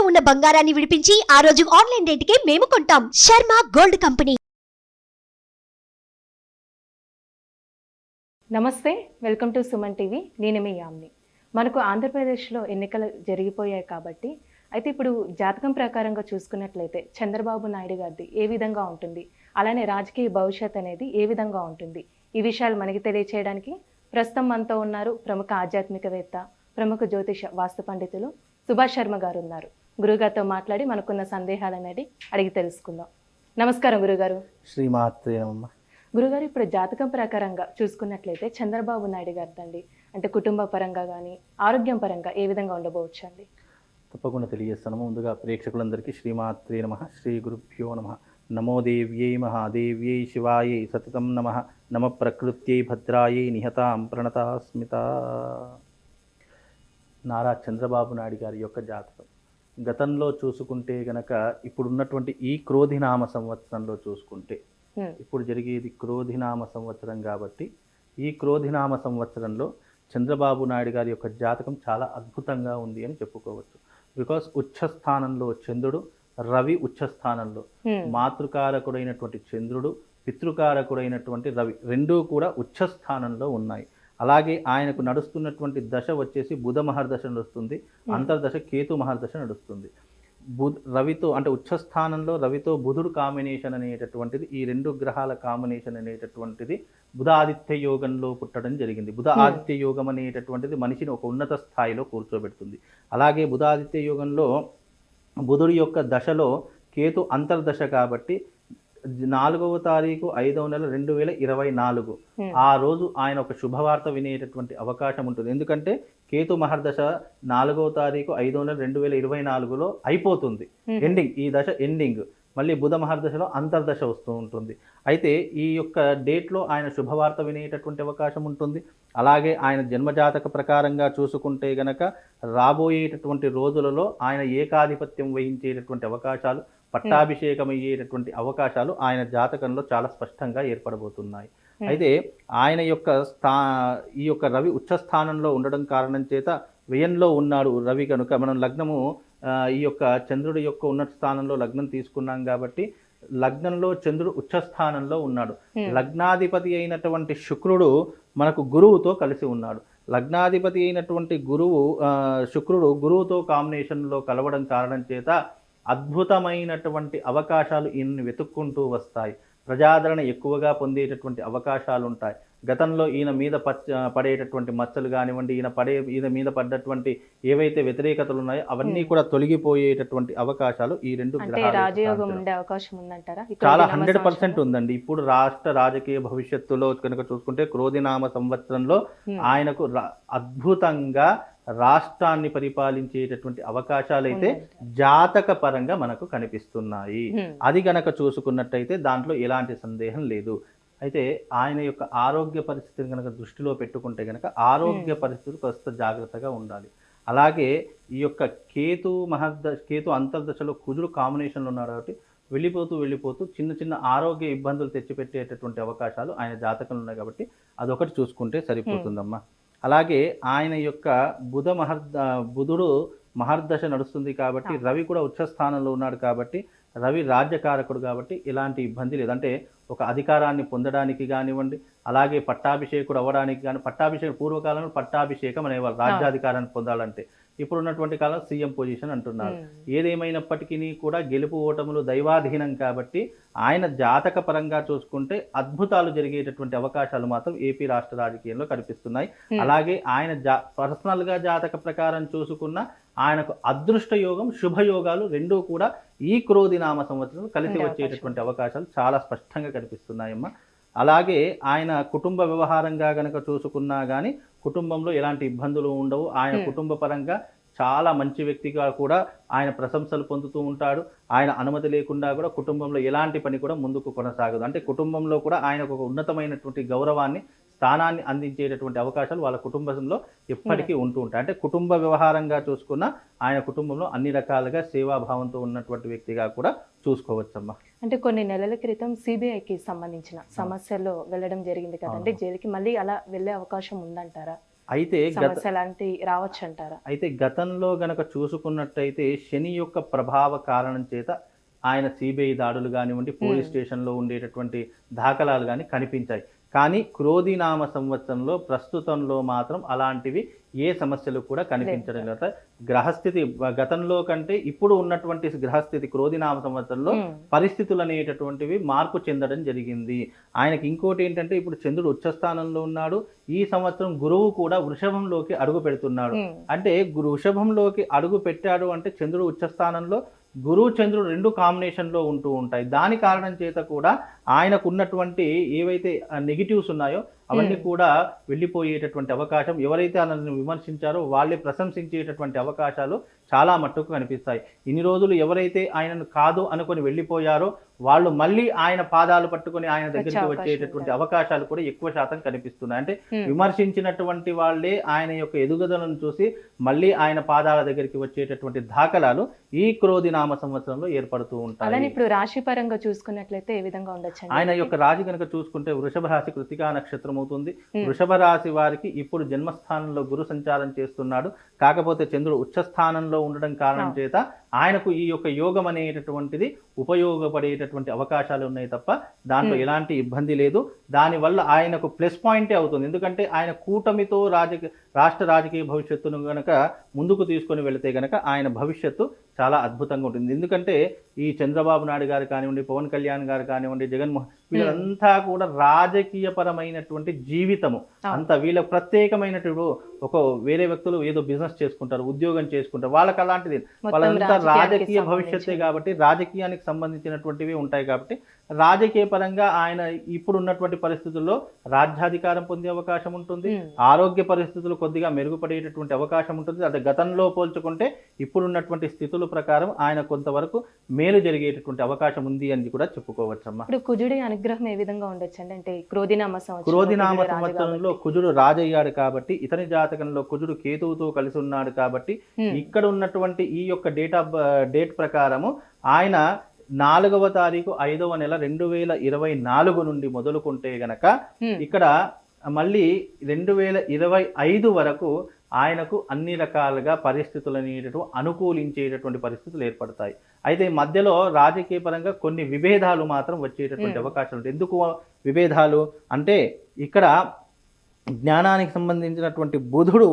ఉన్న బంగారాన్ని విడిపించి ఆ రోజు ఆన్లైన్ రేటుకే మేము కొంటాం. Sharma gold company. నమస్తే, వెల్కమ్ టు సుమన్ టీవీ. నేను మీ యామ్ని. మనకు ఆంధ్రప్రదేశ్లో ఎన్నికలు జరిగిపోయాయి కాబట్టి అయితే ఇప్పుడు జాతకం ప్రకారంగా చూసుకున్నట్లయితే చంద్రబాబు నాయుడు గారిది ఏ విధంగా ఉంటుంది, అలానే రాజకీయ భవిష్యత్ అనేది ఏ విధంగా ఉంటుంది, ఈ విషయాలు మనకి తెలియచేయడానికి ప్రస్తుతం మనతో ఉన్నారు ప్రముఖ ఆధ్యాత్మికవేత్త, ప్రముఖ జ్యోతిష వాస్తు పండితులు సుభాష్ శర్మ గారు ఉన్నారు. గురుగారితో మాట్లాడి మనకున్న సందేహాలు అనేది అడిగి తెలుసుకుందాం. నమస్కారం గురుగారు. శ్రీమాత్రే నమః. గురుగారు, ఇప్పుడు జాతకం ప్రకారంగా చూసుకున్నట్లయితే చంద్రబాబు నాయుడు గారిదండి అంటే కుటుంబ పరంగా కానీ ఆరోగ్యం పరంగా ఏ విధంగా ఉండబోవచ్చు అండి? తప్పకుండా తెలియజేస్తాను. ముందుగా ప్రేక్షకులందరికీ శ్రీమాత్రే నమః, శ్రీ గురుభ్యో నమః. నమో దేవ్యై మహాదేవ్యై శివాయై సతతం నమః. నమ ప్రకృత్యై భద్రాయై నిహతాం ప్రణతాస్మిత. నారా చంద్రబాబు నాయుడు గారి యొక్క జాతకం గతంలో చూసుకుంటే గనక ఇప్పుడున్నటువంటి ఈ క్రోధినామ సంవత్సరంలో చూసుకుంటే, ఇప్పుడు జరిగేది క్రోధినామ సంవత్సరం కాబట్టి ఈ క్రోధినామ సంవత్సరంలో చంద్రబాబు నాయుడు గారి యొక్క జాతకం చాలా అద్భుతంగా ఉంది అని చెప్పుకోవచ్చు. బికాస్ ఉచ్చస్థానంలో చంద్రుడు, రవి ఉచ్చస్థానంలో, మాతృకారకుడైనటువంటి చంద్రుడు, పితృకారకుడైనటువంటి రవి రెండూ కూడా ఉచ్చస్థానంలో ఉన్నాయి. అలాగే ఆయనకు నడుస్తున్నటువంటి దశ వచ్చేసి బుధ మహర్దశ నడుస్తుంది, అంతర్దశ కేతు మహర్దశ నడుస్తుంది. రవితో అంటే ఉచ్చస్థానంలో రవితో బుధుడు కాంబినేషన్ అనేటటువంటిది, ఈ రెండు గ్రహాల కాంబినేషన్ అనేటటువంటిది బుధ ఆదిత్య యోగంలో పుట్టడం జరిగింది. బుధ ఆదిత్య యోగం అనేటటువంటిది మనిషిని ఒక ఉన్నత స్థాయిలో కూర్చోబెడుతుంది. అలాగే బుధ ఆదిత్య యోగంలో బుధుడి యొక్క దశలో కేతు అంతర్దశ కాబట్టి 4వ తారీఖు 5వ నెల 2024 ఆ రోజు ఆయన ఒక శుభవార్త వినేటటువంటి అవకాశం ఉంటుంది. ఎందుకంటే కేతు మహర్దశ 4వ తారీఖు 5వ నెల 2024లో అయిపోతుంది, ఎండింగ్, ఈ దశ ఎండింగ్. మళ్ళీ బుధ మహర్దశలో అంతర్దశ వస్తూ ఉంటుంది. అయితే ఈ యొక్క డేట్లో ఆయన శుభవార్త వినేటటువంటి అవకాశం ఉంటుంది. అలాగే ఆయన జన్మజాతక ప్రకారంగా చూసుకుంటే గనక రాబోయేటటువంటి రోజులలో ఆయన ఏకాధిపత్యం వహించేటటువంటి అవకాశాలు, పట్టాభిషేకం అయ్యేటటువంటి అవకాశాలు ఆయన జాతకంలో చాలా స్పష్టంగా ఏర్పడబోతున్నాయి. అయితే ఆయన యొక్క ఈ యొక్క రవి ఉచ్చస్థానంలో ఉండడం కారణం చేత వ్యయంలో ఉన్నాడు రవి కనుక మనం లగ్నము ఈ యొక్క చంద్రుడి యొక్క ఉన్నత స్థానంలో లగ్నం తీసుకున్నాం కాబట్టి లగ్నంలో చంద్రుడు ఉచ్చస్థానంలో ఉన్నాడు. లగ్నాధిపతి అయినటువంటి శుక్రుడు మనకు గురువుతో కలిసి ఉన్నాడు. లగ్నాధిపతి అయినటువంటి శుక్రుడు గురువుతో కాంబినేషన్లో కలవడం కారణం చేత అద్భుతమైనటువంటి అవకాశాలు ఈయన్ని వెతుక్కుంటూ వస్తాయి. ప్రజాదరణ ఎక్కువగా పొందేటటువంటి అవకాశాలు ఉంటాయి. గతంలో ఈయన మీద పడేటటువంటి మచ్చలు కానివ్వండి, ఈయన మీద పడ్డటువంటి ఏవైతే వ్యతిరేకతలు ఉన్నాయో అవన్నీ కూడా తొలగిపోయేటటువంటి అవకాశాలు ఈ రెండు రాజయోగం ఉండే అవకాశం ఉందంటారా? చాలా 100% ఉందండి. ఇప్పుడు రాష్ట్ర రాజకీయ భవిష్యత్తులో కనుక చూసుకుంటే క్రోధినామ సంవత్సరంలో ఆయనకు అద్భుతంగా రాష్ట్రాన్ని పరిపాలించేటటువంటి అవకాశాలు అయితే జాతక పరంగా మనకు కనిపిస్తున్నాయి. అది గనక చూసుకున్నట్టయితే దాంట్లో ఎలాంటి సందేహం లేదు. అయితే ఆయన యొక్క ఆరోగ్య పరిస్థితిని కనుక దృష్టిలో పెట్టుకుంటే కనుక ఆరోగ్య పరిస్థితులు కాస్త జాగ్రత్తగా ఉండాలి. అలాగే ఈ యొక్క కేతు అంతర్దశలో కుజుడు కాంబినేషన్లో ఉన్నాడు కాబట్టి వెళ్ళిపోతూ చిన్న చిన్న ఆరోగ్య ఇబ్బందులు తెచ్చిపెట్టేటటువంటి అవకాశాలు ఆయన జాతకంలో ఉన్నాయి కాబట్టి అదొకటి చూసుకుంటే సరిపోతుందమ్మా. అలాగే ఆయన యొక్క బుధుడు మహర్దశ నడుస్తుంది కాబట్టి రవి కూడా ఉచ్చస్థానంలో ఉన్నాడు కాబట్టి రవి రాజ్యకారకుడు కాబట్టి ఎలాంటి ఇబ్బంది లేదు. అంటే ఒక అధికారాన్ని పొందడానికి కానివ్వండి, అలాగే పట్టాభిషేకుడు అవ్వడానికి కానీ, పూర్వకాలంలో పట్టాభిషేకం అనేవాళ్ళు రాజ్యాధికారాన్ని పొందాలంటే, ఇప్పుడున్నటువంటి కాలం సీఎం పొజిషన్ అంటున్నారు. ఏదేమైనప్పటికీ కూడా గెలుపు ఓటములు దైవాధీనం కాబట్టి ఆయన జాతక పరంగా చూసుకుంటే అద్భుతాలు జరిగేటటువంటి అవకాశాలు మాత్రం ఏపీ రాష్ట్ర రాజకీయంలో కనిపిస్తున్నాయి. అలాగే ఆయన పర్సనల్గా జాతక ప్రకారం చూసుకున్న ఆయనకు అదృష్ట యోగం, శుభయోగాలు రెండూ కూడా ఈ క్రోధినామ సంవత్సరం కలిసి వచ్చేటటువంటి అవకాశాలు చాలా స్పష్టంగా కనిపిస్తున్నాయమ్మా. అలాగే ఆయన కుటుంబ వ్యవహారంగా గనక చూసుకున్నా కానీ కుటుంబంలో ఎలాంటి ఇబ్బందులు ఉండవు. ఆయన కుటుంబ పరంగా చాలా మంచి వ్యక్తిగా కూడా ఆయన ప్రశంసలు పొందుతూ ఉంటాడు. ఆయన అనుమతి లేకుండా కూడా కుటుంబంలో ఎలాంటి పని కూడా ముందుకు కొనసాగదు. అంటే కుటుంబంలో కూడా ఆయనకు ఒక ఉన్నతమైనటువంటి గౌరవాన్ని, స్థానాన్ని అందించేటటువంటి అవకాశాలు వాళ్ళ కుటుంబంలో ఎప్పటికీ ఉంటూ ఉంటాయి. అంటే కుటుంబ వ్యవహారంగా చూసుకున్న ఆయన కుటుంబంలో అన్ని రకాలుగా సేవాభావంతో ఉన్నటువంటి వ్యక్తిగా కూడా చూసుకోవచ్చమ్మా. అంటే కొన్ని నెలల క్రితం సిబిఐకి సంబంధించిన సమస్యల్లో వెళ్ళడం జరిగింది కదండి జైలుకి, మళ్ళీ అలా వెళ్ళే అవకాశం ఉందంటారా? అయితే సమస్య అలాంటి రావచ్చు అంటారా? అయితే గతంలో గనక చూసుకున్నట్టయితే శని యొక్క ప్రభావ కారణం చేత ఆయన సిబిఐ దాడులు కానివ్వండి, పోలీస్ స్టేషన్లో ఉండేటటువంటి దాఖలాలు కానీ కనిపించాయి. కానీ క్రోధినామ సంవత్సరంలో ప్రస్తుతంలో మాత్రం అలాంటివి ఏ సమస్యలు కూడా కనిపించడం లేదు. గ్రహస్థితి గతంలో కంటే ఇప్పుడు ఉన్నటువంటి గ్రహస్థితి క్రోధినామ సంవత్సరంలో పరిస్థితులు అనేటటువంటివి మార్పు చెందడం జరిగింది. ఆయనకి ఇంకోటి ఏంటంటే ఇప్పుడు చంద్రుడు ఉచ్చస్థానంలో ఉన్నాడు. ఈ సంవత్సరం గురువు కూడా వృషభంలోకి అడుగు పెడుతున్నాడు. అంటే వృషభంలోకి అడుగు పెట్టాడు అంటే చంద్రుడు ఉచ్చస్థానంలో, గురువు చంద్రుడు రెండు కాంబినేషన్లో ఉంటూ ఉంటాయి. దాని కారణం చేత కూడా ఆయనకు ఉన్నటువంటి ఏవైతే నెగిటివ్స్ ఉన్నాయో అవన్నీ కూడా వెళ్ళిపోయేటటువంటి అవకాశం, ఎవరైతే ఆయనను విమర్శించారో వాళ్ళే ప్రశంసించేటటువంటి అవకాశాలు చాలా మట్టుకు కనిపిస్తాయి. ఇన్ని రోజులు ఎవరైతే ఆయనను కాదు అనుకొని వెళ్ళిపోయారో వాళ్ళు మళ్ళీ ఆయన పాదాలు పట్టుకొని ఆయన దగ్గరికి వచ్చేటటువంటి అవకాశాలు కూడా ఎక్కువ శాతం కనిపిస్తున్నాయి. అంటే విమర్శించినటువంటి వాళ్ళే ఆయన యొక్క ఎదుగుదలను చూసి మళ్ళీ ఆయన పాదాల దగ్గరికి వచ్చేటటువంటి దాఖలాలు ఈ క్రోధినామ సంవత్సరంలో ఏర్పడుతూ ఉంటాయి. ఇప్పుడు రాశి పరంగా చూసుకున్నట్లయితే ఏ విధంగా ఉండొచ్చు? ఆయన యొక్క రాశి కనుక చూసుకుంటే వృషభ రాశి కృతికా నక్షత్రం అవుతుంది. వృషభ రాశి వారికి ఇప్పుడు జన్మస్థానంలో గురు సంచారం చేస్తున్నాడు. కాకపోతే చంద్రుడు ఉచ్చస్థానంలో ఉండడం కారణం చేత ఆయనకు ఈ యొక్క యోగం అనేటటువంటిది ఉపయోగపడేటటువంటి అవకాశాలు ఉన్నాయి తప్ప దాంట్లో ఎలాంటి ఇబ్బంది లేదు. దానివల్ల ఆయనకు ప్లస్ పాయింటే అవుతుంది. ఎందుకంటే ఆయన కూటమితో రాష్ట్ర రాజకీయ భవిష్యత్తును గనక ముందుకు తీసుకొని వెళితే గనక ఆయన భవిష్యత్తు చాలా అద్భుతంగా ఉంటుంది. ఎందుకంటే ఈ చంద్రబాబు నాయుడు గారు కానివ్వండి, పవన్ కళ్యాణ్ గారు కానివ్వండి, జగన్మోహన్, వీళ్ళంతా కూడా రాజకీయపరమైనటువంటి జీవితము అంత వీళ్ళ ప్రత్యేకమైనటువంటి ఒక వేరే వ్యక్తులు ఏదో బిజినెస్ చేసుకుంటారు, ఉద్యోగం చేసుకుంటారు, వాళ్ళకి అలాంటిది వాళ్ళంతా రాజకీయ భవిష్యత్తే కాబట్టి రాజకీయానికి సంబంధించినటువంటివి ఉంటాయి. కాబట్టి రాజకీయ పరంగా ఆయన ఇప్పుడు ఉన్నటువంటి పరిస్థితుల్లో రాజ్యాధికారం పొందే అవకాశం ఉంటుంది. ఆరోగ్య పరిస్థితులు కొద్దిగా మెరుగుపడేటటువంటి అవకాశం ఉంటుంది. అదే గతంలో పోల్చుకుంటే ఇప్పుడున్నటువంటి స్థితుల ప్రకారం ఆయన కొంతవరకు మేలు జరిగేటటువంటి అవకాశం ఉంది అని కూడా చెప్పుకోవచ్చమ్మా. ఇప్పుడు కుజుడి అనుగ్రహం ఏ విధంగా ఉండొచ్చండి? అంటే క్రోధినామ సంవత్సరంలో కుజుడు రాజయ్యాడు కాబట్టి, ఇతని జాతకంలో కుజుడు కేతువుతో కలిసి ఉన్నాడు కాబట్టి ఇక్కడ ఉన్నటువంటి ఈ యొక్క డేట్ ప్రకారము ఆయన 4వ తారీఖు 5వ నెల 2024 నుండి మొదలుకుంటే గనక ఇక్కడ మళ్ళీ 2025 వరకు ఆయనకు అన్ని రకాలుగా పరిస్థితులు అనుకూలించేటటువంటి పరిస్థితులు ఏర్పడతాయి. అయితే మధ్యలో రాజకీయ పరంగా కొన్ని విభేదాలు మాత్రం వచ్చేటటువంటి అవకాశాలు ఉంటాయి. ఎందుకు విభేదాలు అంటే ఇక్కడ జ్ఞానానికి సంబంధించినటువంటి బుధుడు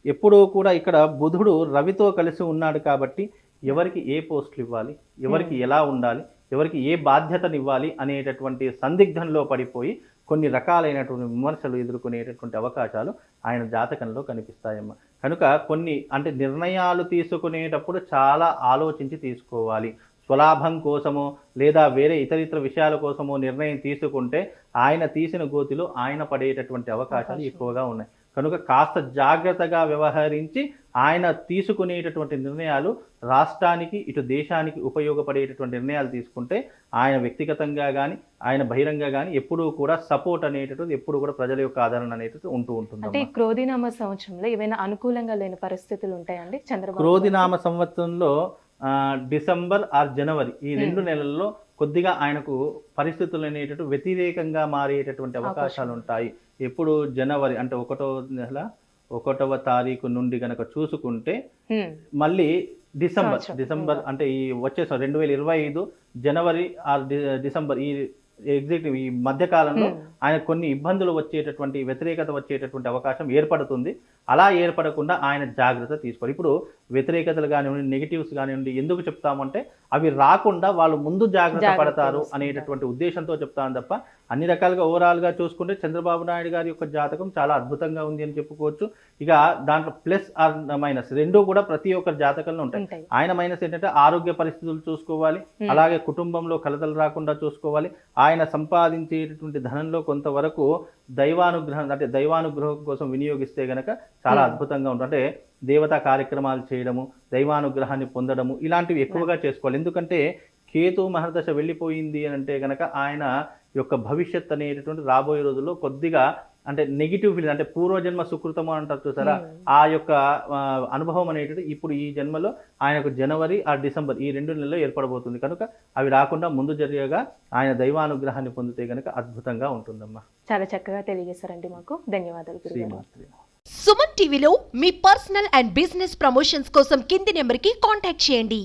ఎప్పుడూ కూడా ఇక్కడ బుధుడు రవితో కలిసి ఉన్నాడు కాబట్టి ఎవరికి ఏ పోస్టులు ఇవ్వాలి, ఎవరికి ఎలా ఉండాలి, ఎవరికి ఏ బాధ్యతను ఇవ్వాలి అనేటటువంటి సందిగ్ధంలో పడిపోయి కొన్ని రకాలైనటువంటి విమర్శలు ఎదుర్కొనేటటువంటి అవకాశాలు ఆయన జాతకంలో కనిపిస్తాయమ్మా. కనుక కొన్ని అంటే నిర్ణయాలు తీసుకునేటప్పుడు చాలా ఆలోచించి తీసుకోవాలి. స్వలాభం కోసమో లేదా వేరే ఇతరితర విషయాల కోసమో నిర్ణయం తీసుకుంటే ఆయన తీసిన గోతిలో ఆయన పడేటటువంటి అవకాశాలు ఎక్కువగా ఉన్నాయి. కనుక కాస్త జాగ్రత్తగా వ్యవహరించి ఆయన తీసుకునేటటువంటి నిర్ణయాలు రాష్ట్రానికి ఇటు దేశానికి ఉపయోగపడేటటువంటి నిర్ణయాలు తీసుకుంటే ఆయన వ్యక్తిగతంగా కానీ ఆయన బహిరంగ కానీ ఎప్పుడూ కూడా సపోర్ట్ అనేటటువంటి ఎప్పుడు కూడా ప్రజల యొక్క ఆదరణ అనేటటువంటి ఉంటూ ఉంటుంది. అంటే క్రోధినామ సంవత్సరంలో ఏమైనా అనుకూలంగా లేని పరిస్థితులు ఉంటాయండి చంద్రబాబు? క్రోధినామ సంవత్సరంలో డిసెంబర్ ఆర్ జనవరి ఈ 2 నెలల్లో కొద్దిగా ఆయనకు పరిస్థితులు అనేటటువంటి వ్యతిరేకంగా మారేటటువంటి అవకాశాలు ఉంటాయి. ఎప్పుడు జనవరి అంటే 1వ తారీఖు నుండి గనక చూసుకుంటే మళ్ళీ డిసెంబర్ అంటే ఈ వచ్చే 2025 జనవరి ఆర్ డిసెంబర్ ఈ ఎగ్జిట్ ఈ మధ్యకాలంలో ఆయన కొన్ని ఇబ్బందులు వచ్చేటటువంటి వ్యతిరేకత వచ్చేటటువంటి అవకాశం ఏర్పడుతుంది. అలా ఏర్పడకుండా ఆయన జాగ్రత్త తీసుకోవాలి. ఇప్పుడు వ్యతిరేకతలు కానివ్వండి, నెగిటివ్స్ కానివ్వండి ఎందుకు చెప్తామంటే అవి రాకుండా వాళ్ళు ముందు జాగ్రత్త పడతారు అనేటటువంటి ఉద్దేశంతో చెప్తాను తప్ప అన్ని రకాలుగా ఓవరాల్గా చూసుకుంటే చంద్రబాబు నాయుడు గారి యొక్క జాతకం చాలా అద్భుతంగా ఉంది అని చెప్పుకోవచ్చు. ఇక దాంట్లో ప్లస్ ఆర్ మైనస్ రెండూ కూడా ప్రతి ఒక్కరి జాతకంలో ఉంటాయి. ఆయన మైనస్ ఏంటంటే ఆరోగ్య పరిస్థితులు చూసుకోవాలి, అలాగే కుటుంబంలో కలతలు రాకుండా చూసుకోవాలి. ఆయన సంపాదించేటటువంటి ధనంలో కొంతవరకు దైవానుగ్రహం కోసం వినియోగిస్తే గనక చాలా అద్భుతంగా ఉంటుంది. అంటే దేవతా కార్యక్రమాలు చేయడము, దైవానుగ్రహాన్ని పొందడము ఇలాంటివి ఎక్కువగా చేసుకోవాలి. ఎందుకంటే కేతు మహర్దశ వెళ్ళిపోయింది అని అంటే గనక ఆయన యొక్క భవిష్యత్ అనేటటువంటి రాబోయే రోజుల్లో కొద్దిగా అంటే నెగిటివ్ ఫీలింగ్ అంటే పూర్వజన్మ సుకృతము అంటారు చూసారా, ఆ యొక్క అనుభవం అనేటువంటి ఇప్పుడు ఈ జన్మలో ఆయనకు జనవరి ఆ డిసెంబర్ ఈ 2 నెలల్లో ఏర్పడబోతుంది. కనుక అవి రాకుండా ముందు జరిగేగా ఆయన దైవానుగ్రహాన్ని పొందితే గనక అద్భుతంగా ఉంటుందమ్మా. చాలా చక్కగా తెలియజేశారండి మాకు. ధన్యవాదాలు. సుమన్ టీవీలో మీ పర్సనల్ అండ్ బిజినెస్ ప్రమోషన్స్ కోసం కింది నెంబర్కి కాంటాక్ట్ చేయండి.